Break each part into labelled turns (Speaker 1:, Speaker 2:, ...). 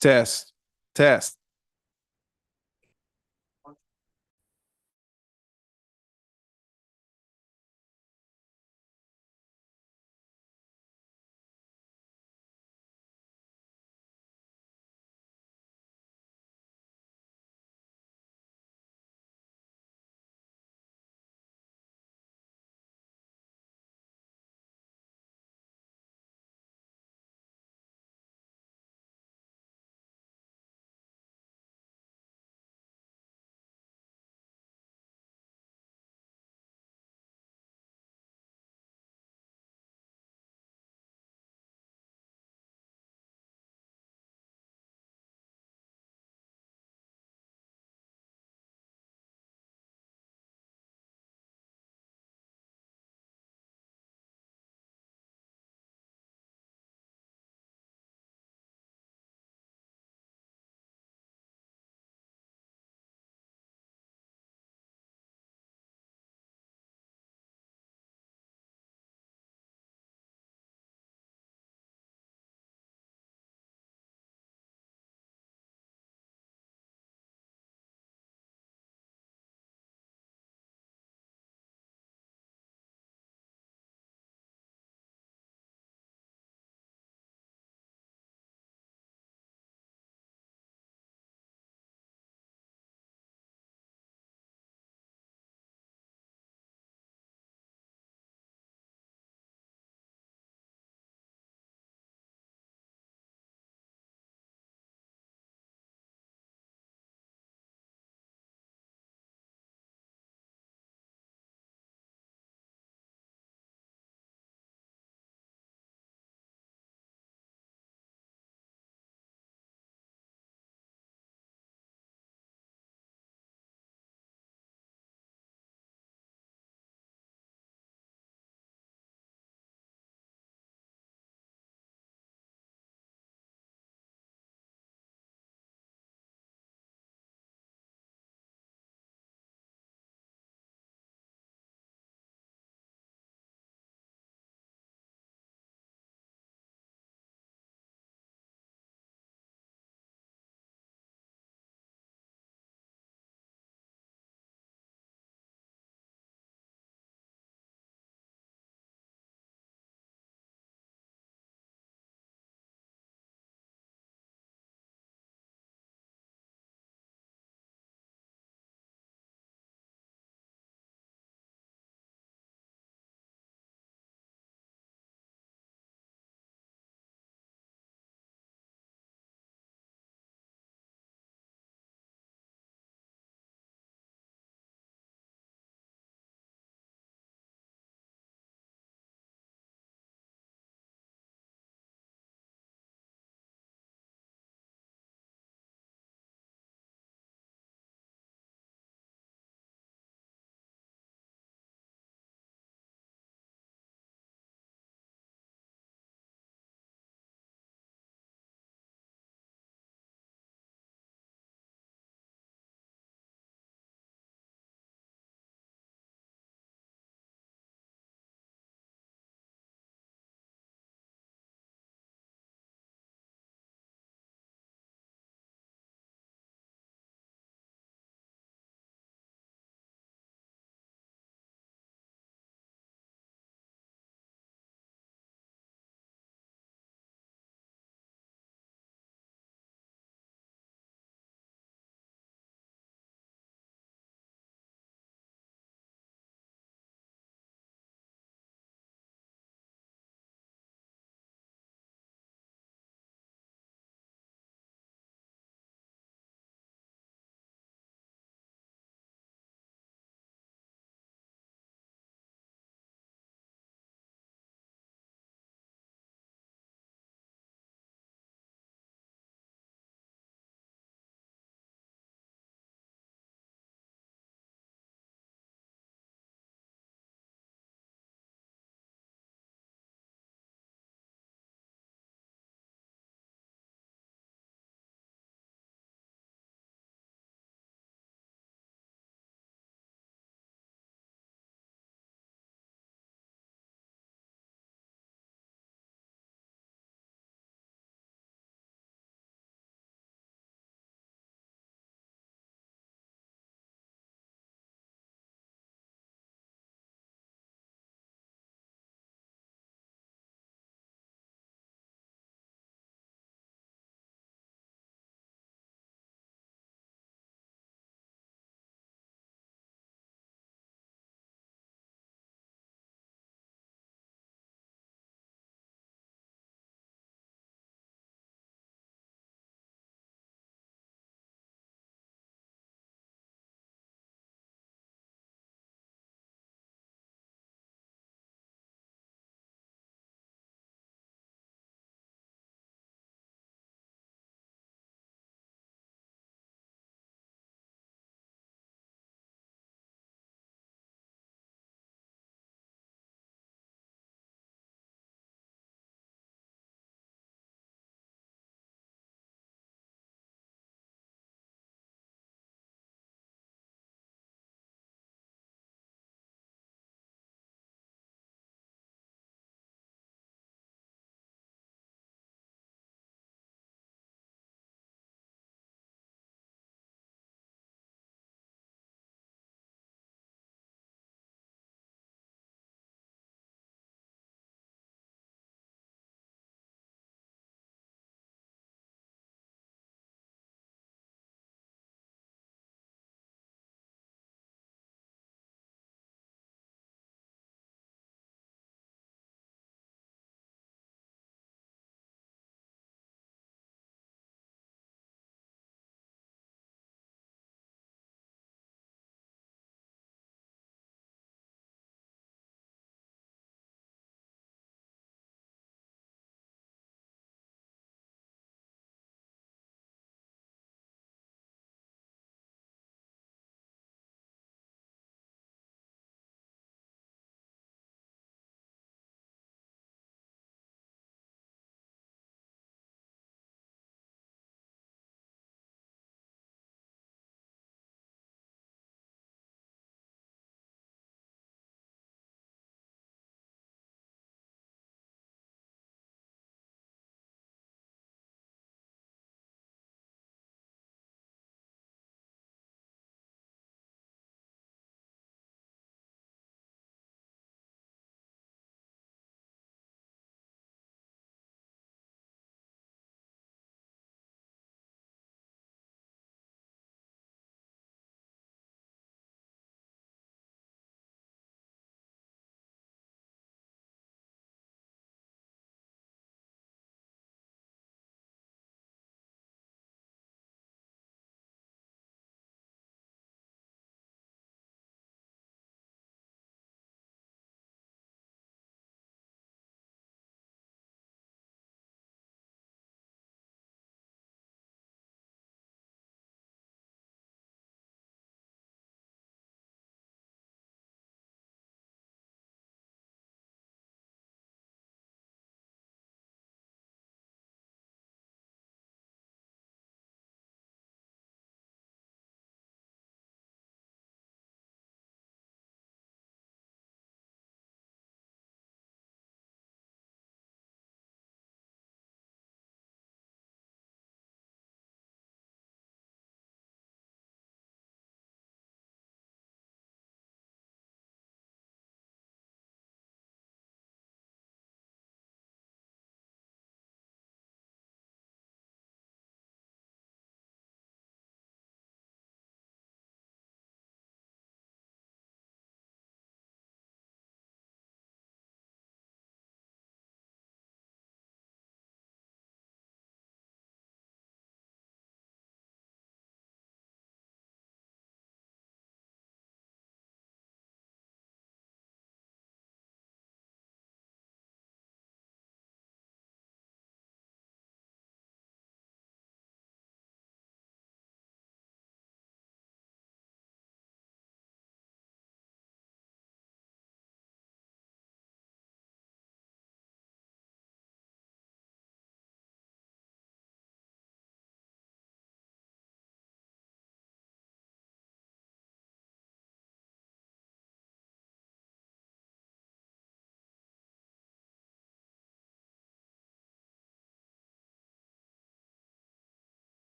Speaker 1: Test. Test.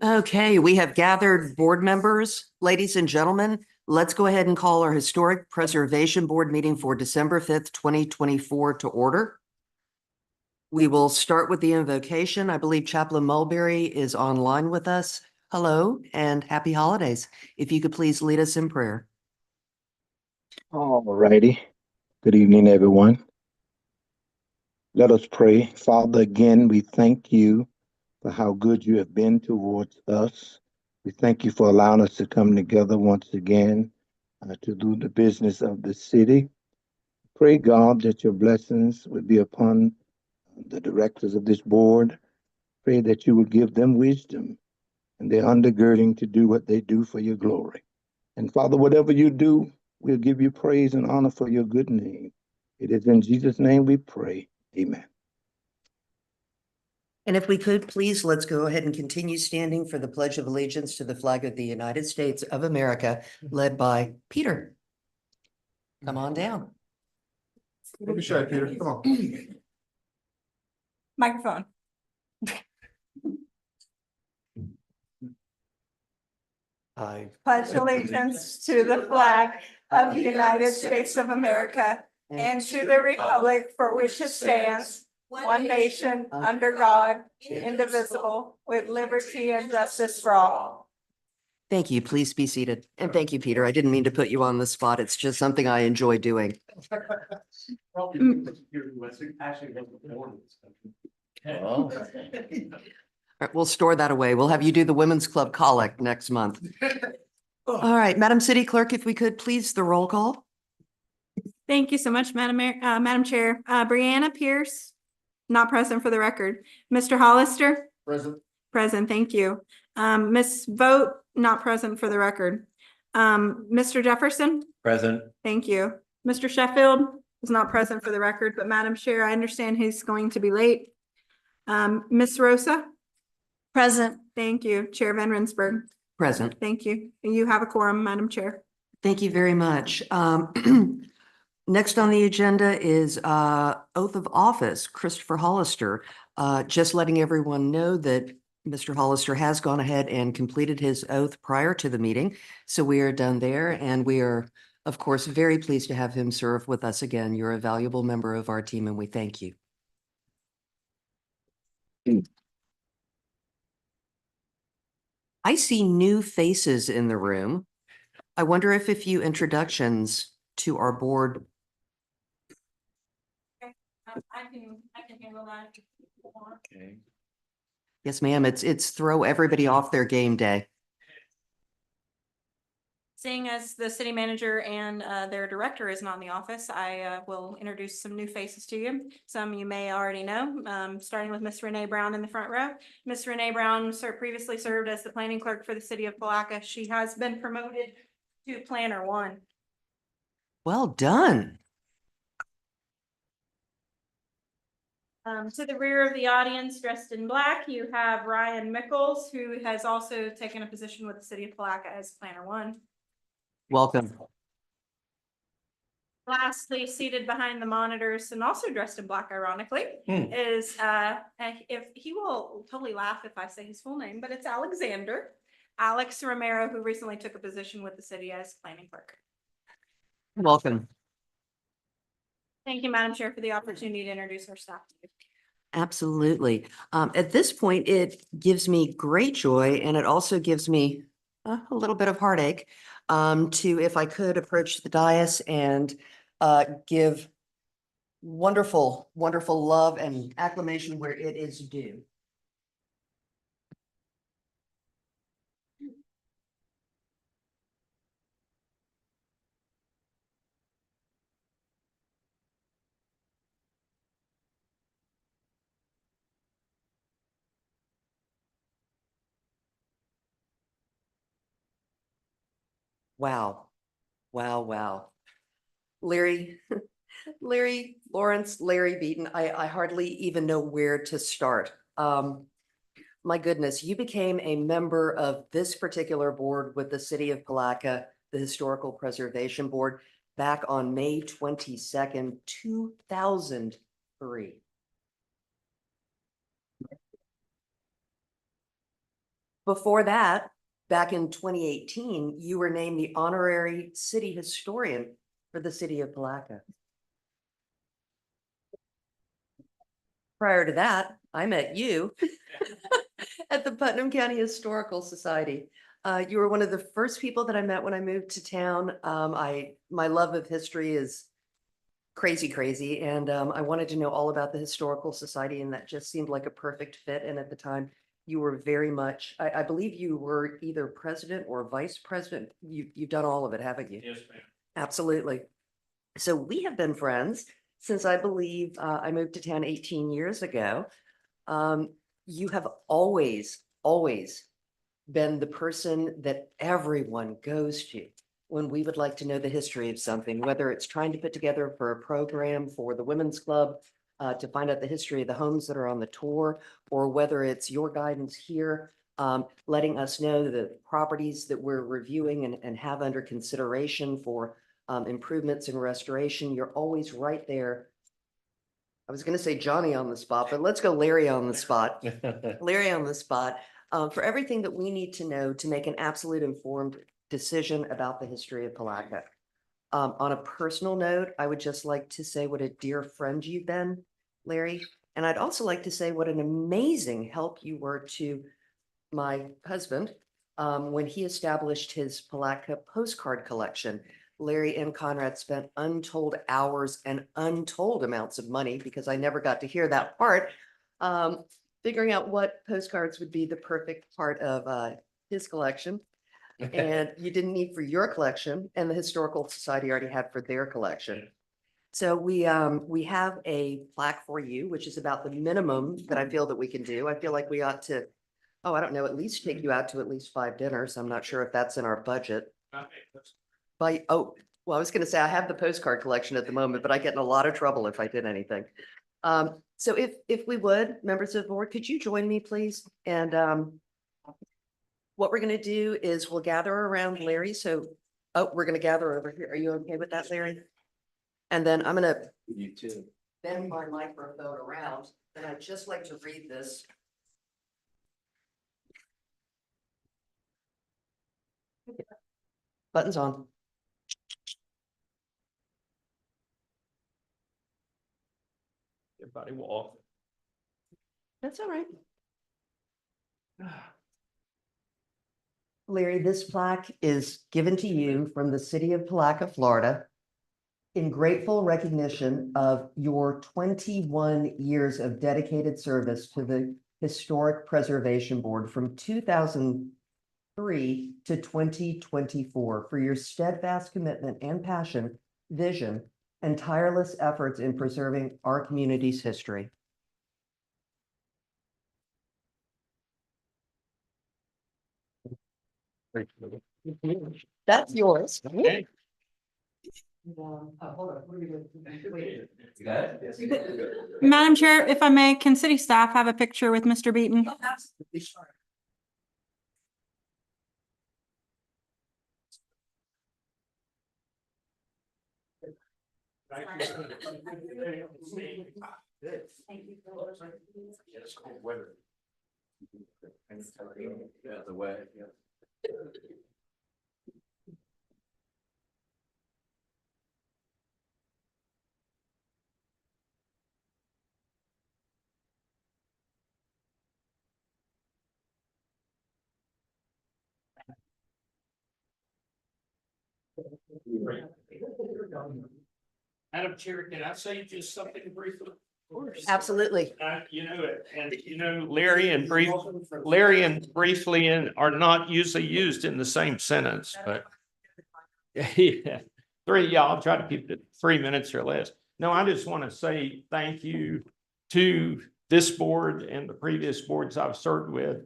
Speaker 1: Okay, we have gathered board members. Ladies and gentlemen, let's go ahead and call our Historic Preservation Board meeting for December 5th, 2024 to order. We will start with the invocation. I believe Chaplain Mulberry is online with us. Hello and happy holidays. If you could please lead us in prayer.
Speaker 2: All righty. Good evening, everyone. Let us pray. Father, again, we thank you for how good you have been towards us. We thank you for allowing us to come together once again to do the business of the city. Pray, God, that your blessings would be upon the directors of this board. Pray that you would give them wisdom and their undergirding to do what they do for your glory. And Father, whatever you do, we'll give you praise and honor for your good name. It is in Jesus' name we pray. Amen.
Speaker 1: And if we could, please, let's go ahead and continue standing for the Pledge of Allegiance to the flag of the United States of America, led by Peter. Come on down.
Speaker 3: Don't be shy, Peter. Come on.
Speaker 4: Microphone.
Speaker 1: I
Speaker 4: Pledge allegiance to the flag of the United States of America and to the republic for which it stands, one nation, under God, indivisible, with liberty and justice for all.
Speaker 1: Thank you. Please be seated. And thank you, Peter. I didn't mean to put you on the spot. It's just something I enjoy doing. All right, we'll store that away. We'll have you do the Women's Club Colic next month. All right, Madam City Clerk, if we could, please, the roll call.
Speaker 5: Thank you so much, Madam Chair. Brianna Pierce, not present for the record. Mr. Hollister?
Speaker 3: Present.
Speaker 5: Present, thank you. Ms. Vogt, not present for the record. Mr. Jefferson?
Speaker 6: Present.
Speaker 5: Thank you. Mr. Sheffield is not present for the record, but Madam Chair, I understand he's going to be late. Ms. Rosa? Present. Thank you. Chair Van Rensburg?
Speaker 1: Present.
Speaker 5: Thank you. You have a quorum, Madam Chair.
Speaker 1: Thank you very much. Next on the agenda is oath of office, Christopher Hollister. Just letting everyone know that Mr. Hollister has gone ahead and completed his oath prior to the meeting. So we are done there, and we are, of course, very pleased to have him serve with us again. You're a valuable member of our team, and we thank you. I see new faces in the room. I wonder if a few introductions to our board.
Speaker 5: I can handle that.
Speaker 6: Okay.
Speaker 1: Yes, ma'am. It's throw everybody off their game day.
Speaker 5: Seeing as the city manager and their director is not in the office, I will introduce some new faces to you. Some you may already know, starting with Miss Renee Brown in the front row. Miss Renee Brown previously served as the planning clerk for the city of Palaca. She has been promoted to Planner 1.
Speaker 1: Well done.
Speaker 5: To the rear of the audience, dressed in black, you have Ryan Mickles, who has also taken a position with the city of Palaca as Planner 1.
Speaker 1: Welcome.
Speaker 5: Lastly, seated behind the monitors and also dressed in black, ironically, is if he will totally laugh if I say his full name, but it's Alex Romero, who recently took a position with the city as planning clerk.
Speaker 1: Welcome.
Speaker 5: Thank you, Madam Chair, for the opportunity to introduce our staff to you.
Speaker 1: Absolutely. At this point, it gives me great joy, and it also gives me a little bit of heartache to, if I could, approach the dais and give wonderful, wonderful love and acclamation where it is due. Wow. Wow, wow. Larry, Lawrence, Larry Beaton, I hardly even know where to start. My goodness, you became a member of this particular board with the city of Palaca, the Historical Preservation Board, back on May 22nd, 2003. Before that, back in 2018, you were named the honorary city historian for the city of Palaca. Prior to that, I met you at the Putnam County Historical Society. You were one of the first people that I met when I moved to town. My love of history is crazy. And I wanted to know all about the Historical Society, and that just seemed like a perfect fit. And at the time, you were very much, I believe you were either president or vice president. You've done all of it, haven't you?
Speaker 6: Yes, ma'am.
Speaker 1: Absolutely. So we have been friends since I believe I moved to town 18 years ago. You have always been the person that everyone goes to when we would like to know the history of something, whether it's trying to put together for a program for the Women's Club to find out the history of the homes that are on the tour, or whether it's your guidance here, letting us know the properties that we're reviewing and have under consideration for improvements and restoration. You're always right there. I was going to say Johnny on the spot, but let's go Larry on the spot. Larry on the spot for everything that we need to know to make an absolute informed decision about the history of Palaca. On a personal note, I would just like to say what a dear friend you've been, Larry. And I'd also like to say what an amazing help you were to my husband when he established his Palaca postcard collection. Larry and Conrad spent untold hours and untold amounts of money, because I never got to hear that part, figuring out what postcards would be the perfect part of his collection. And you didn't need for your collection, and the Historical Society already had for their collection. So we have a plaque for you, which is about the minimum that I feel that we can do. I feel like we ought to, I don't know, at least take you out to at least 5 dinners. I'm not sure if that's in our budget. Well, I was going to say I have the postcard collection at the moment, but I get in a lot of trouble if I did anything. So if we would, members of the board, could you join me, please? And what we're going to do is we'll gather around Larry. So, we're going to gather over here. Are you okay with that, Larry? And then I'm going to
Speaker 6: You too.
Speaker 1: bend my microphone around, and I'd just like to read this. Buttons on.
Speaker 6: Everybody walk.
Speaker 1: That's all right. Larry, this plaque is given to you from the city of Palaca, Florida, in grateful recognition of your 21 years of dedicated service to the Historic Preservation Board from 2003 to 2024, for your steadfast commitment and passion, vision, and tireless efforts in preserving our community's history. That's yours.
Speaker 6: Okay.
Speaker 1: Hold on. Wait.
Speaker 5: Madam Chair, if I may, can city staff have a picture with Mr. Beaton?
Speaker 1: Oh, absolutely, sure.
Speaker 6: Yes, cold weather. Yeah, the way, yeah. Madam Chair, can I say just something briefly?
Speaker 1: Absolutely.
Speaker 6: Larry and briefly are not usually used in the same sentence, but. Yeah, I'll try to keep it 3 minutes or less. No, I just want to say thank you to this board and the previous boards I've served with.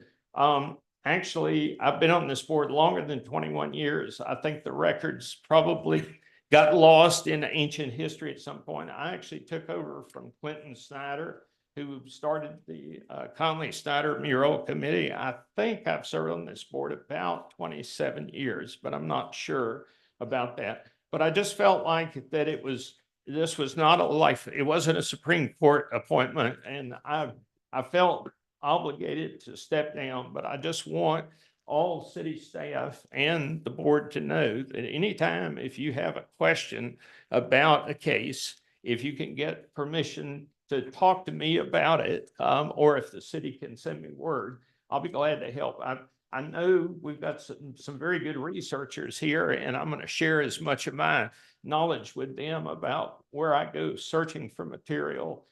Speaker 6: Actually, I've been on this board longer than 21 years. I think the records probably got lost in ancient history at some point. I actually took over from Clinton Snyder, who started the Conley Snyder Mural Committee. I think I've served on this board about 27 years, but I'm not sure about that. But I just felt like that this was not it wasn't a Supreme Court appointment. And I felt obligated to step down, but I just want all city staff and the board to know that anytime if you have a question about a case, if you can get permission to talk to me about it, or if the city can send me word, I'll be glad to help. I know we've got some very good researchers here, and I'm going to share as much of my knowledge with them about where I go searching for material,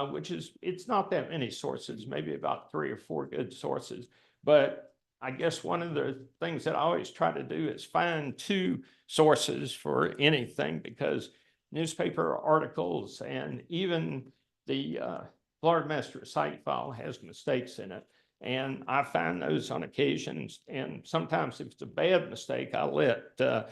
Speaker 6: which is, it's not that many sources, maybe about 3 or 4 good sources. But I guess one of the things that I always try to do is find 2 sources for anything, because newspaper articles and even the Florida Master Site File has mistakes in it. And I find those on occasions, and sometimes if it's a bad mistake, I let the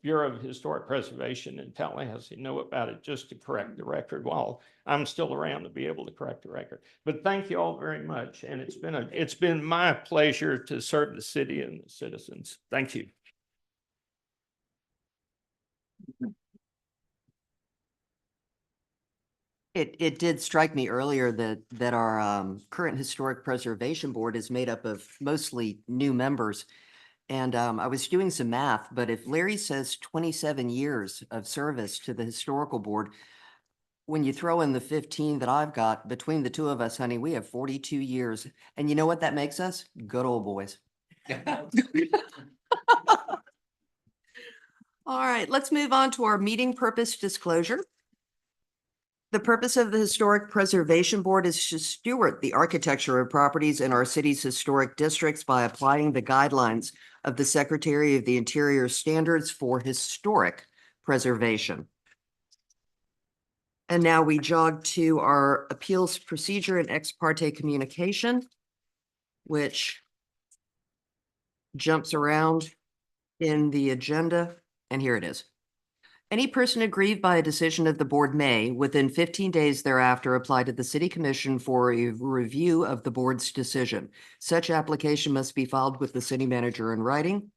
Speaker 6: Bureau of Historic Preservation in Tallahassee know about it just to correct the record while I'm still around to be able to correct the record. But thank you all very much, and it's been my pleasure to serve the city and the citizens. Thank you.
Speaker 1: It did strike me earlier that our current Historic Preservation Board is made up of mostly new members. And I was doing some math, but if Larry says 27 years of service to the Historical Board, when you throw in the 15 that I've got, between the 2 of us, honey, we have 42 years. And you know what that makes us? Good old boys. All right, let's move on to our meeting purpose disclosure. The purpose of the Historic Preservation Board is to steward the architecture of properties in our city's historic districts by applying the guidelines of the Secretary of the Interior Standards for Historic Preservation. And now we jog to our appeals procedure and ex parte communication, which jumps around in the agenda, and here it is. Any person aggrieved by a decision of the board may, within 15 days thereafter, apply to the city commission for a review of the board's decision. Such application must be filed with the city manager in writing.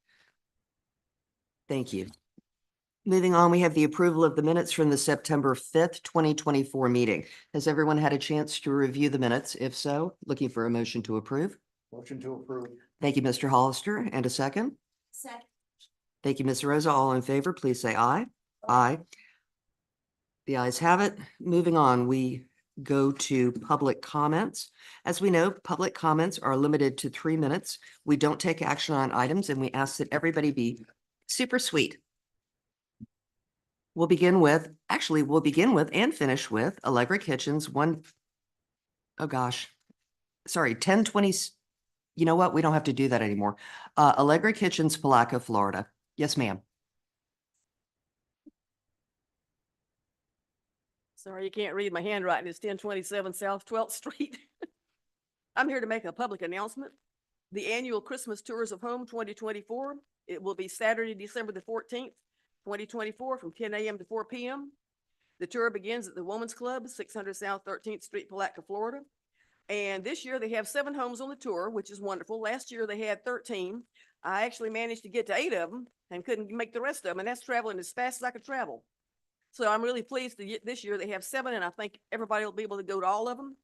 Speaker 1: Thank you. Moving on, we have the approval of the minutes from the September 5th, 2024 meeting. Has everyone had a chance to review the minutes? If so, looking for a motion to approve.
Speaker 3: Motion to approve.
Speaker 1: Thank you, Mr. Hollister. And a second?
Speaker 4: Second.
Speaker 1: Thank you, Ms. Rosa. All in favor, please say aye. Aye. The ayes have it. Moving on, we go to public comments. As we know, public comments are limited to 3 minutes. We don't take action on items, and we ask that everybody be super sweet. We'll begin with and finish with Allegra Kitchens, 1020. You know what? We don't have to do that anymore. Allegra Kitchens, Palaca, Florida. Yes, ma'am.
Speaker 7: Sorry, you can't read my handwriting. It's 1027 South 12th Street. I'm here to make a public announcement. The annual Christmas Tours of Home 2024, it will be Saturday, December the 14th, 2024 from 10 a.m. to 4 p.m. The tour begins at the Woman's Club, 600 South 13th Street, Palatka, Florida. And this year they have 7 homes on the tour, which is wonderful. Last year they had 13. I actually managed to get to 8 of them and couldn't make the rest of them. And that's traveling as fast as I could travel. So I'm really pleased to get this year they have 7, and I think everybody will be able to go to all of them.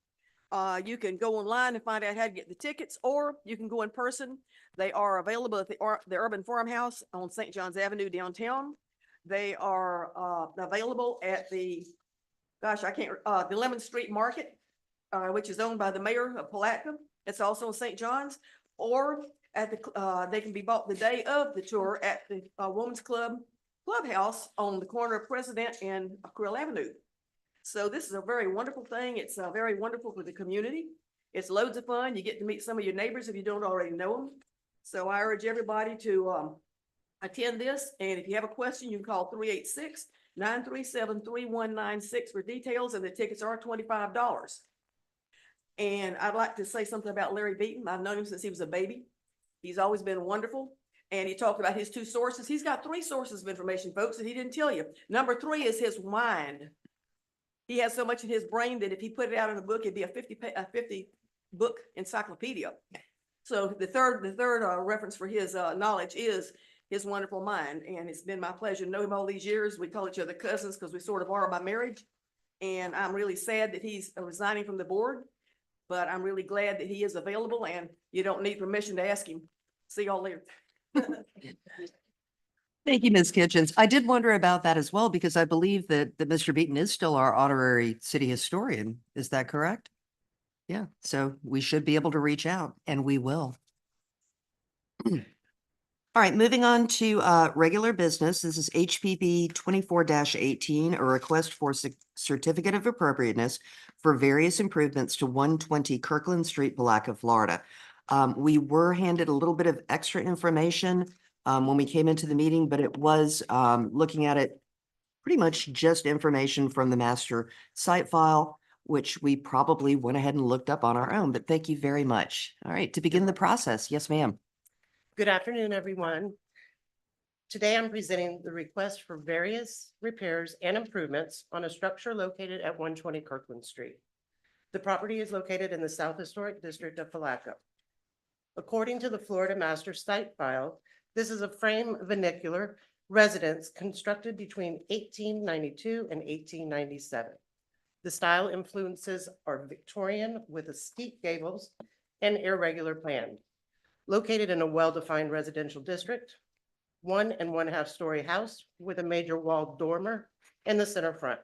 Speaker 7: You can go online and find out how to get the tickets, or you can go in person. They are available at the Urban Farmhouse on St. John's Avenue downtown. They are available at the Lemon Street Market, which is owned by the mayor of Palatka. It's also in St. John's, or at they can be bought the day of the tour at the Women's Clubhouse on the corner of President and Krill Avenue. So this is a very wonderful thing. It's very wonderful for the community. It's loads of fun. You get to meet some of your neighbors if you don't already know them. So I urge everybody to attend this. And if you have a question, you can call 386-937-3196 for details, and the tickets are $25. And I'd like to say something about Larry Beaton. I've known him since he was a baby. He's always been wonderful. And he talked about his 2 sources. He's got 3 sources of information, folks, that he didn't tell you. Number 3 is his mind. He has so much in his brain that if he put it out in a book, it'd be a 50 book encyclopedia. So the third reference for his knowledge is his wonderful mind. And it's been my pleasure to know him all these years. We call each other cousins because we sort of are by marriage. And I'm really sad that he's resigning from the board. but I'm really glad that he is available and you don't need permission to ask him. See y'all later.
Speaker 1: Thank you, Ms. Kitchens. I did wonder about that as well, because I believe that Mr. Beaton is still our honorary city historian. Is that correct? Yeah, so we should be able to reach out, and we will. All right, moving on to regular business. This is HPB 24-18, a request for certificate of appropriateness for various improvements to 120 Kirkland Street, Palaca, Florida. We were handed a little bit of extra information when we came into the meeting, but it was looking at it pretty much just information from the master site file, which we probably went ahead and looked up on our own, but thank you very much. All right, to begin the process. Yes, ma'am.
Speaker 8: Good afternoon, everyone. Today, I'm presenting the request for various repairs and improvements on a structure located at 120 Kirkland Street. The property is located in the South Historic District of Palaca. According to the Florida Master Site File, this is a frame vernacular residence constructed between 1892 and 1897. The style influences are Victorian with a steep gables and irregular plan. Located in a well-defined residential district, 1.5 story house with a major walled dormer in the center front.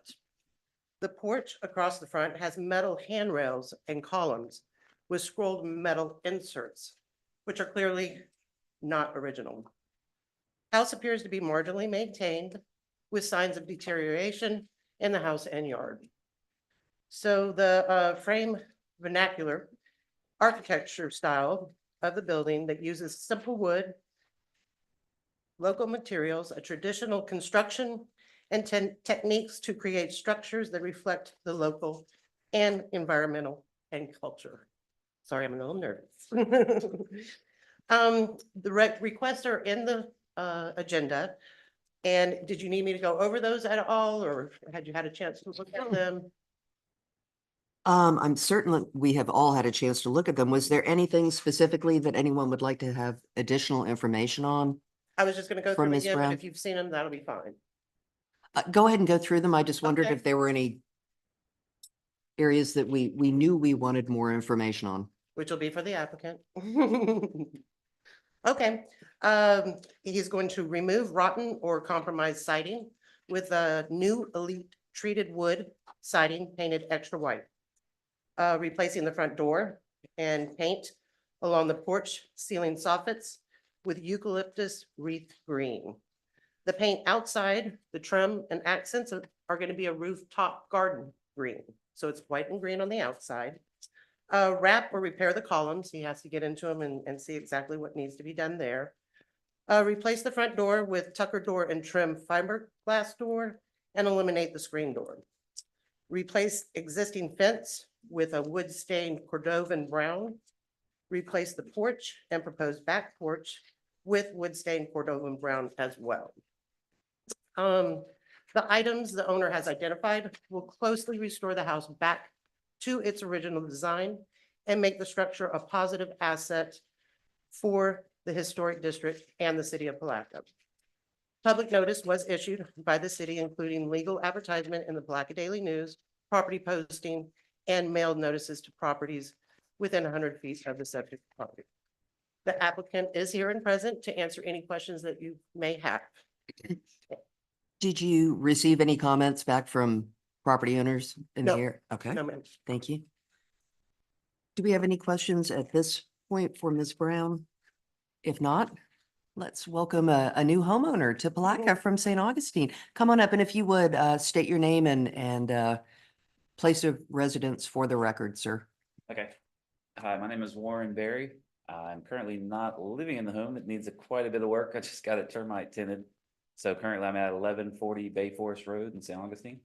Speaker 8: The porch across the front has metal handrails and columns with scrolled metal inserts, which are clearly not original. House appears to be marginally maintained with signs of deterioration in the house and yard. So the frame vernacular architecture style of the building that uses simple wood, local materials, a traditional construction, and techniques to create structures that reflect the local and environmental and culture. Sorry, I'm a little nervous. The requests are in the agenda. And did you need me to go over those at all, or had you had a chance to look at them?
Speaker 1: I'm certain we have all had a chance to look at them. Was there anything specifically that anyone would like to have additional information on?
Speaker 8: I was just gonna go
Speaker 1: From
Speaker 8: through them
Speaker 1: Ms.
Speaker 8: again, but
Speaker 1: Brown?
Speaker 8: if you've seen them, that'll be fine.
Speaker 1: Go ahead and go through them. I just wondered
Speaker 8: Okay.
Speaker 1: if there were any areas that we knew we wanted more information on.
Speaker 8: Which will be for the applicant. Okay, he's going to remove rotten or compromised siding with a new elite treated wood siding painted extra white. Replacing the front door and paint along the porch ceiling soffits with eucalyptus wreath green. The paint outside, the trim and accents are going to be a rooftop garden green. So it's white and green on the outside. Wrap or repair the columns. He has to get into them and see exactly what needs to be done there. Replace the front door with tucker door and trim fiberglass door and eliminate the screen door. Replace existing fence with a wood stained Cordovan brown. Replace the porch and proposed back porch with wood stained Cordovan brown as well. The items the owner has identified will closely restore the house back to its original design and make the structure a positive asset for the historic district and the city of Palaca. Public notice was issued by the city, including legal advertisement in the Palaca Daily News, property posting, and mailed notices to properties within 100 feet of the subject property. The applicant is here and present to answer any questions that you may have.
Speaker 1: Did you receive any comments back from property owners in the
Speaker 8: No.
Speaker 1: area? Okay,
Speaker 8: No, ma'am.
Speaker 1: thank you. Do we have any questions at this point for Ms. Brown? If not, let's welcome a new homeowner to Palaca from St. Augustine. Come on up, and if you would, state your name and place of residence for the record, sir.
Speaker 9: Okay. Hi, my name is Warren Berry. I'm currently not living in the home. It needs quite a bit of work. I just got it termite tinted. So currently I'm at 1140 Bay Forest Road in St. Augustine.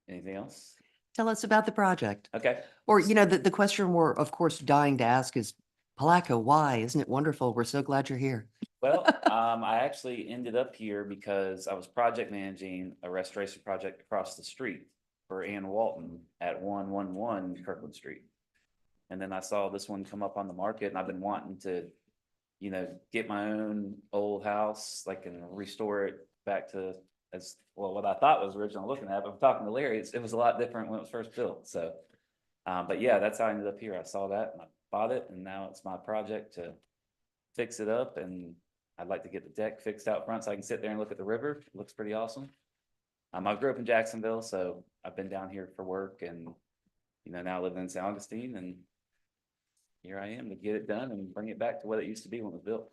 Speaker 9: Anything else?
Speaker 1: Tell us about the project.
Speaker 9: Okay.
Speaker 1: Or, the question we're, of course, dying to ask is, Palaca, why? Isn't it wonderful? We're so glad you're here.
Speaker 9: Well, I actually ended up here because I was project managing a restoration project across the street for Ann Walton at 111 Kirkland Street. And then I saw this one come up on the market, and I've been wanting to, get my own old house, and restore it back to as well, what I thought was original looking at, but talking to Larry, it was a lot different when it was first built, so. But yeah, that's how I ended up here. I saw that and I bought it, and now it's my project to fix it up, and I'd like to get the deck fixed out front so I can sit there and look at the river. It looks pretty awesome. I grew up in Jacksonville, so I've been down here for work, and now I live in San Augustine, and here I am to get it done and bring it back to what it used to be when it was built.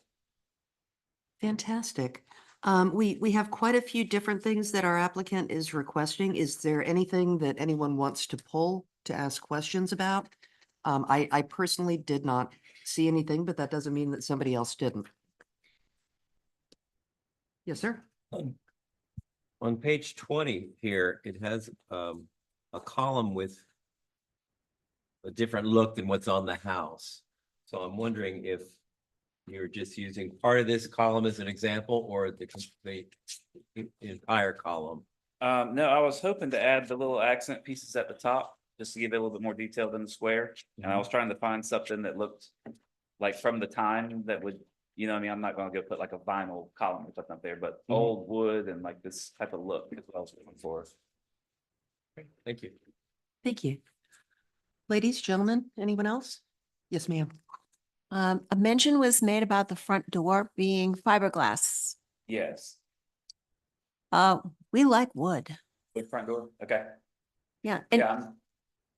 Speaker 1: Fantastic. We have quite a few different things that our applicant is requesting. Is there anything that anyone wants to pull to ask questions about? I personally did not see anything, but that doesn't mean that somebody else didn't. Yes, sir.
Speaker 10: On page 20 here, it has a column with a different look than what's on the house. So I'm wondering if you're just using part of this column as an example, or the complete entire column.
Speaker 9: No, I was hoping to add the little accent pieces at the top, just to give it a little bit more detail than the square. And I was trying to find something that looked like from the time that would, I'm not gonna go put like a vinyl column or something up there, but old wood and like this type of look is what I was looking for.
Speaker 10: Thank you.
Speaker 1: Thank you. Ladies, gentlemen, anyone else? Yes, ma'am.
Speaker 11: A mention was made about the front door being fiberglass.
Speaker 9: Yes,
Speaker 11: We like wood.
Speaker 9: with front door, okay.
Speaker 11: Yeah. And
Speaker 9: Yeah,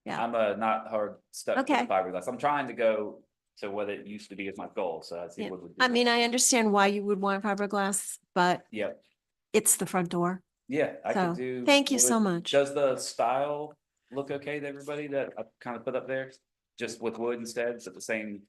Speaker 11: yeah.
Speaker 9: I'm not hard stuck with
Speaker 11: Okay.
Speaker 9: fiberglass. I'm trying to go to what it used to be as my goal, so I see
Speaker 11: Yeah.
Speaker 9: what would.
Speaker 11: I mean, I understand why you would want fiberglass, but
Speaker 9: Yep,
Speaker 11: it's the front door.
Speaker 9: yeah, I
Speaker 11: So,
Speaker 9: could do.
Speaker 11: thank you so
Speaker 9: wood.
Speaker 11: much.
Speaker 9: Does the style look okay to everybody that I kind of put up there? Just with wood instead, is it the same?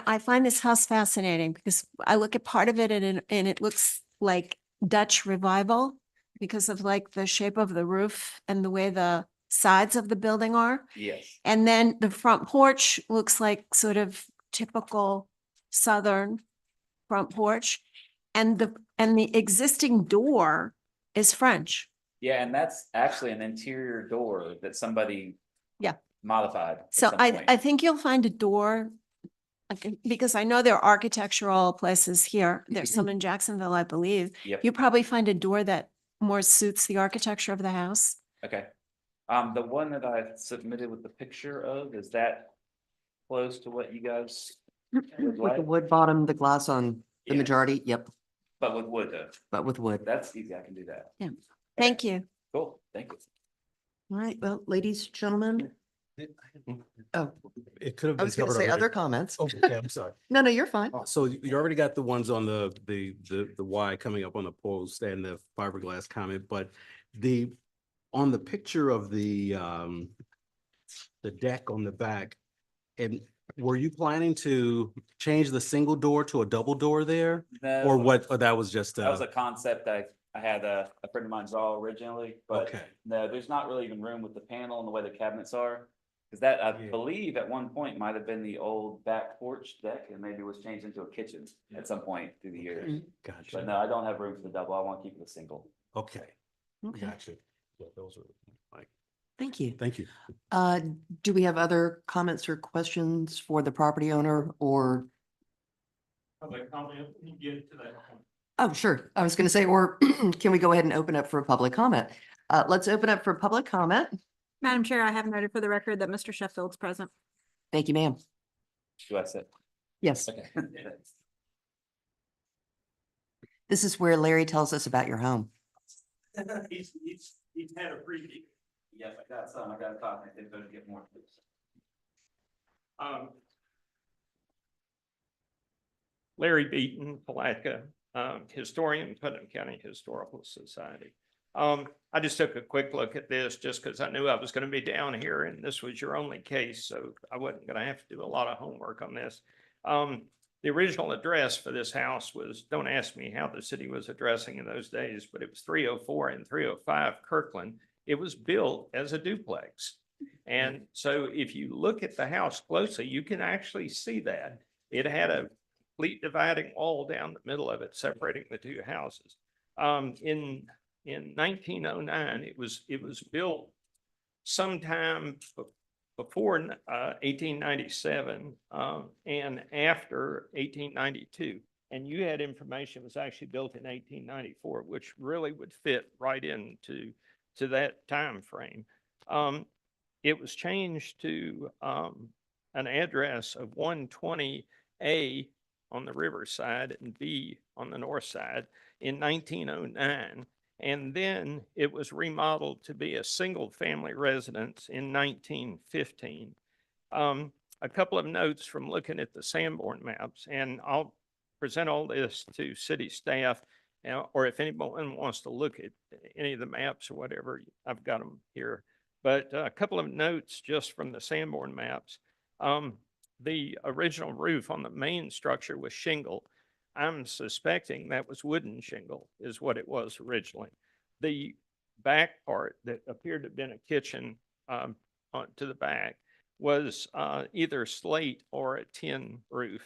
Speaker 11: I find this house fascinating because I look at part of it and it looks like Dutch revival because of like the shape of the roof and the way the sides of the building are.
Speaker 9: Yes,
Speaker 11: And then the front porch looks like sort of typical southern front porch. And the existing door is French.
Speaker 9: yeah, and that's actually an interior door that somebody.
Speaker 11: Yeah.
Speaker 9: Modified. at
Speaker 11: So
Speaker 9: some
Speaker 11: I
Speaker 9: point.
Speaker 11: think you'll find a door, because I know there are architectural places here. There's some in Jacksonville, I believe.
Speaker 9: Yep.
Speaker 11: You probably find a door that more suits the architecture of the house.
Speaker 9: Okay. The one that I submitted with the picture of, is that close to what you guys? would
Speaker 1: With the
Speaker 9: like?
Speaker 1: wood bottom, the glass on the
Speaker 9: Yeah.
Speaker 1: majority, yep,
Speaker 9: But with wood though,
Speaker 1: but with wood.
Speaker 9: that's easy, I can do that.
Speaker 11: Thank you.
Speaker 9: Cool, thank you.
Speaker 1: All right, well, ladies, gentlemen, oh,
Speaker 3: It could have.
Speaker 1: I was gonna say other comments.
Speaker 3: Oh, okay, I'm sorry.
Speaker 1: No, no, you're fine.
Speaker 3: So you already got the ones on the Y coming up on the post and the fiberglass comment, but on the picture of the deck on the back, and were you planning to change the single door to a double door there? Or
Speaker 9: No,
Speaker 3: what, or that was just,
Speaker 9: That was a concept I had a friend of mine draw originally, but
Speaker 3: okay,
Speaker 9: no, there's not really even room with the panel and the way the cabinets are. Cause that, I
Speaker 3: Yeah.
Speaker 9: believe at one point might have been the old back porch deck and maybe was changed into a kitchen at some point through the years. But
Speaker 3: gotcha.
Speaker 9: no, I don't have room for the double. I want to keep it a single.
Speaker 3: Okay,
Speaker 1: Okay,
Speaker 3: gotcha. Yeah, those are, like,
Speaker 1: thank you.
Speaker 3: thank you.
Speaker 1: Do we have other comments or questions for the property owner or? Oh, sure. I was gonna say, or can we go ahead and open up for a public comment? Let's open up for public comment.
Speaker 5: Madam Chair, I have noted for the record that Mr. Sheffield's present.
Speaker 1: Thank you, ma'am.
Speaker 9: Do I sit?
Speaker 1: Yes,
Speaker 9: Okay.
Speaker 1: this is where Larry tells us about your home.
Speaker 6: He's had a preview.
Speaker 9: Yes, I got some. I got a copy. They're going to get more.
Speaker 6: Larry Beaton, Palatka, historian, Putnam County Historical Society. I just took a quick look at this just because I knew I was going to be down here and this was your only case, so I wasn't going to have to do a lot of homework on this. The original address for this house was, don't ask me how the city was addressing in those days, but it was 304 and 305 Kirkland. It was built as a duplex. And so if you look at the house closely, you can actually see that it had a complete dividing wall down the middle of it, separating the two houses. In 1909, it was built sometime before 1897 and after 1892. and you had information was actually built in 1894, which really would fit right into that time frame. It was changed to an address of 120A on the riverside and B on the north side in 1909. And then it was remodeled to be a single-family residence in 1915. A couple of notes from looking at the Sanborn maps, and I'll present all this to city staff, or if anyone wants to look at any of the maps or whatever, I've got them here. But a couple of notes just from the Sanborn maps. The original roof on the main structure was shingle. I'm suspecting that was wooden shingle is what it was originally. The back part that appeared to have been a kitchen to the back was either slate or a tin roof.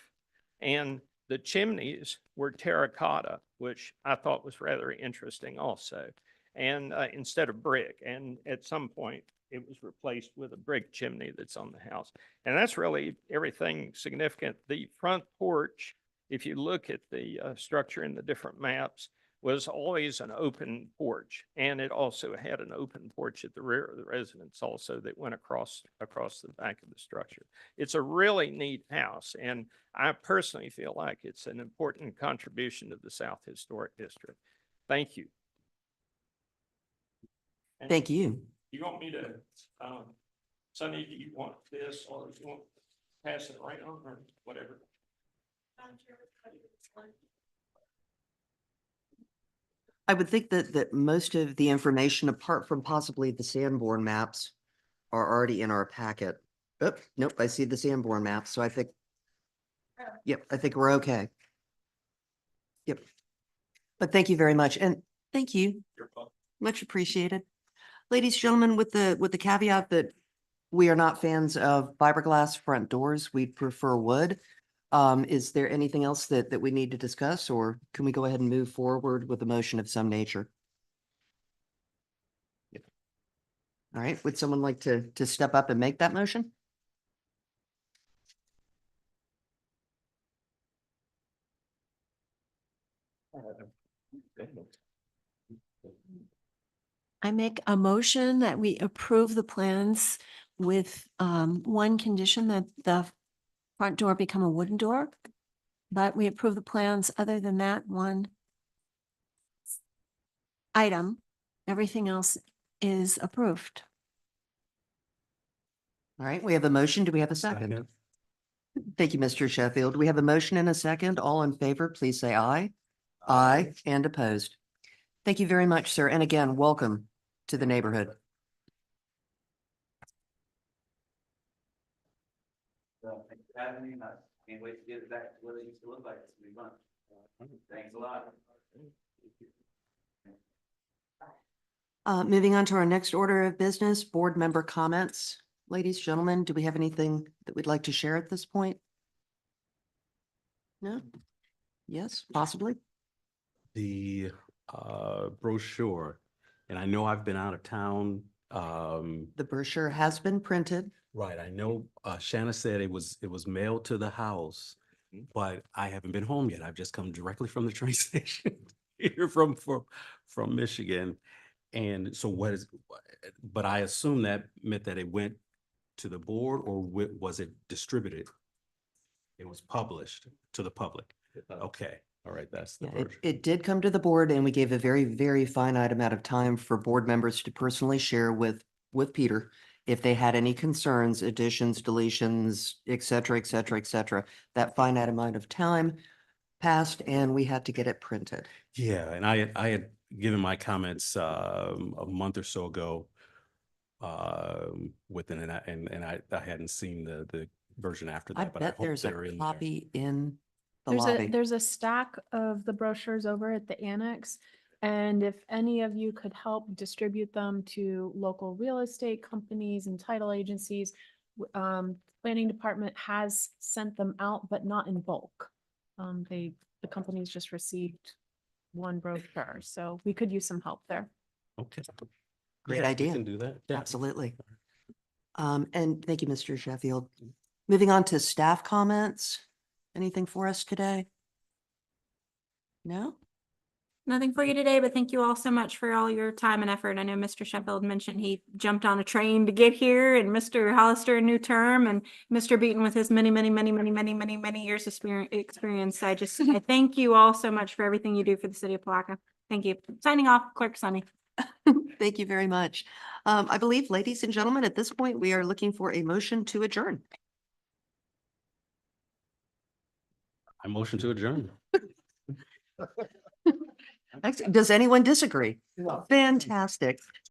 Speaker 6: And the chimneys were terracotta, which I thought was rather interesting also. And instead of brick, and at some point it was replaced with a brick chimney that's on the house. And that's really everything significant. The front porch, if you look at the structure in the different maps, was always an open porch. And it also had an open porch at the rear of the residence also that went across the back of the structure. It's a really neat house. And I personally feel like it's an important contribution to the South Historic District. Thank you. And
Speaker 1: Thank you.
Speaker 6: you want me to, Sonny, do you want this or do you want to pass it around or whatever?
Speaker 1: I would think that most of the information, apart from possibly the Sanborn maps, are already in our packet. Oh, nope, I see the Sanborn map, so I think, yep, I think we're okay. Yep. But thank you very much, and thank you. Much appreciated. Ladies, gentlemen, with the caveat that we are not fans of fiberglass front doors, we prefer wood. Is there anything else that we need to discuss, or can we go ahead and move forward with a motion of some nature? Yep. All right, would someone like to step up and make that motion?
Speaker 11: I make a motion that we approve the plans with one condition, that the front door become a wooden door. But we approve the plans other than that one item. Everything else is approved.
Speaker 1: All right, we have a motion. Do we have a second? Thank you, Mr. Sheffield. We have a motion and a second. All in favor, please say aye. Aye, and opposed. Thank you very much, sir. And again, welcome to the neighborhood.
Speaker 9: So, thanks for having me. I can't wait to get it back to what it used to look like. It's gonna be fun. Thanks a lot.
Speaker 1: Moving on to our next order of business, board member comments. Ladies, gentlemen, do we have anything that we'd like to share at this point? No? Yes, possibly?
Speaker 3: The brochure, and I know I've been out of town.
Speaker 1: The brochure has been printed.
Speaker 3: Right, I know Shanna said it was mailed to the house, but I haven't been home yet. I've just come directly from the train station here from Michigan. And so but I assume that meant that it went to the board, or was it distributed? It was published to the public. Okay, all right, that's the
Speaker 1: Yeah,
Speaker 3: version.
Speaker 1: it did come to the board, and we gave a very, very finite amount of time for board members to personally share with Peter if they had any concerns, additions, deletions, et cetera, et cetera, et cetera. That finite amount of time passed, and we had to get it printed.
Speaker 3: Yeah, and I had given my comments a month or so ago within and I hadn't seen the version after
Speaker 1: I
Speaker 3: that, but
Speaker 1: bet
Speaker 3: hope
Speaker 1: there's
Speaker 3: they're
Speaker 1: a
Speaker 3: in there.
Speaker 1: copy in the
Speaker 12: There's
Speaker 1: lobby.
Speaker 12: there's a stack of the brochures over at the annex. And if any of you could help distribute them to local real estate companies and title agencies, planning department has sent them out, but not in bulk. The companies just received one brochure, so we could use some help there.
Speaker 3: Okay.
Speaker 1: Great
Speaker 3: Yeah, we
Speaker 1: idea.
Speaker 3: can do that. Yeah.
Speaker 1: Absolutely. And thank you, Mr. Sheffield. Moving on to staff comments. Anything for us today? No?
Speaker 5: Nothing for you today, but thank you all so much for all your time and effort. I know Mr. Sheffield mentioned he jumped on a train to get here, and Mr. Hollister, a new term, and Mr. Beaton with his many years of experience. I thank you all so much for everything you do for the city of Palaca. Thank you. Signing off, Clerk Sunny.
Speaker 1: Thank you very much. I believe, ladies and gentlemen, at this point, we are looking for a motion to adjourn.
Speaker 3: I motion to adjourn.
Speaker 1: Does anyone disagree? Fantastic.